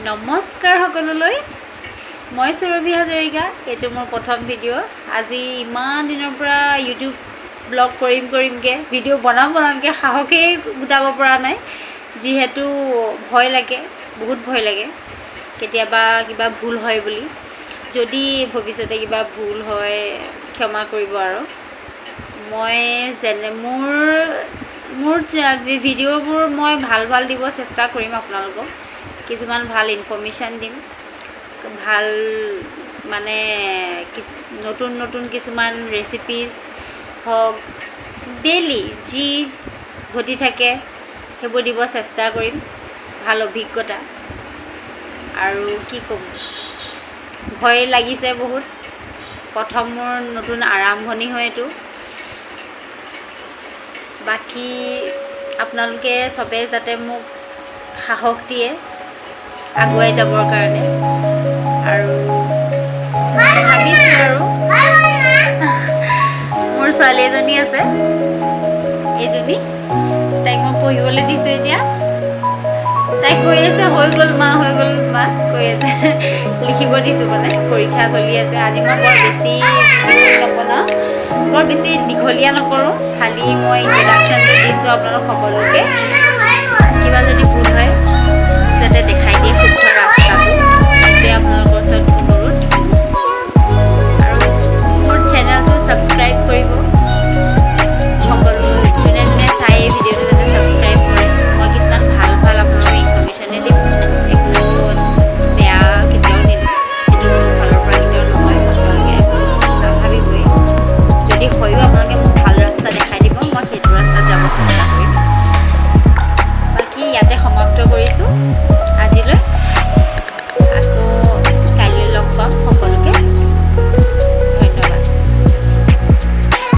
নমস্কাৰ সকলোলৈ মই সুৰভি হাজৰিকা এইটো মোৰ প্ৰথম ভিডিঅ' আজি ইমান দিনৰ পৰা ইউটিউব ব্লগ কৰিমকে ভিডিঅ' বনামকে সাহসেই গোটাব পৰা নাই যিহেতু ভয় লাগে বহুত ভয় লাগে কেতিয়াবা কিবা ভুল হয় বুলি যদি ভৱিষ্যতে কিবা ভুল হয় ক্ষমা কৰিব আৰু মই যেনে মোৰ ভিডিঅ'বোৰ মই ভাল দিব চেষ্টা কৰিম আপোনালোকক কিছুমান ভাল ইনফৰমেশ্যন দিম ভাল মানে নতুন কিছুমান ৰেচিপিজ হওক ডেইলি যি ঘটি থাকে সেইবোৰ দিব চেষ্টা কৰিম ভাল অভিজ্ঞতা আৰু কি ক'ম ভয় লাগিছে বহুত প্ৰথম মোৰ নতুন আৰম্ভণি হয় এইটো বাকী আপোনালোকে সবে যাতে মোক সাহস দিয়ে আগুৱাই যাবৰ কাৰণে আৰু ভাবিছোঁ আৰু মোৰ ছোৱালী এজনী আছে এইজনী তাইক মই পঢ়িবলৈ দিছোঁ এতিয়া তাইক কৈ আছে হৈ গ'ল মা কৈ আছে লিখিব দিছোঁ মানে পৰীক্ষা চলি আছে আজি মই বৰ বেছি দীঘলীয়া নকৰোঁ খালি মই ইন্ট্ৰডাকশ্যনটো দিছোঁ আপোনালোক সকলোকে কিবা যদি ভুল হয়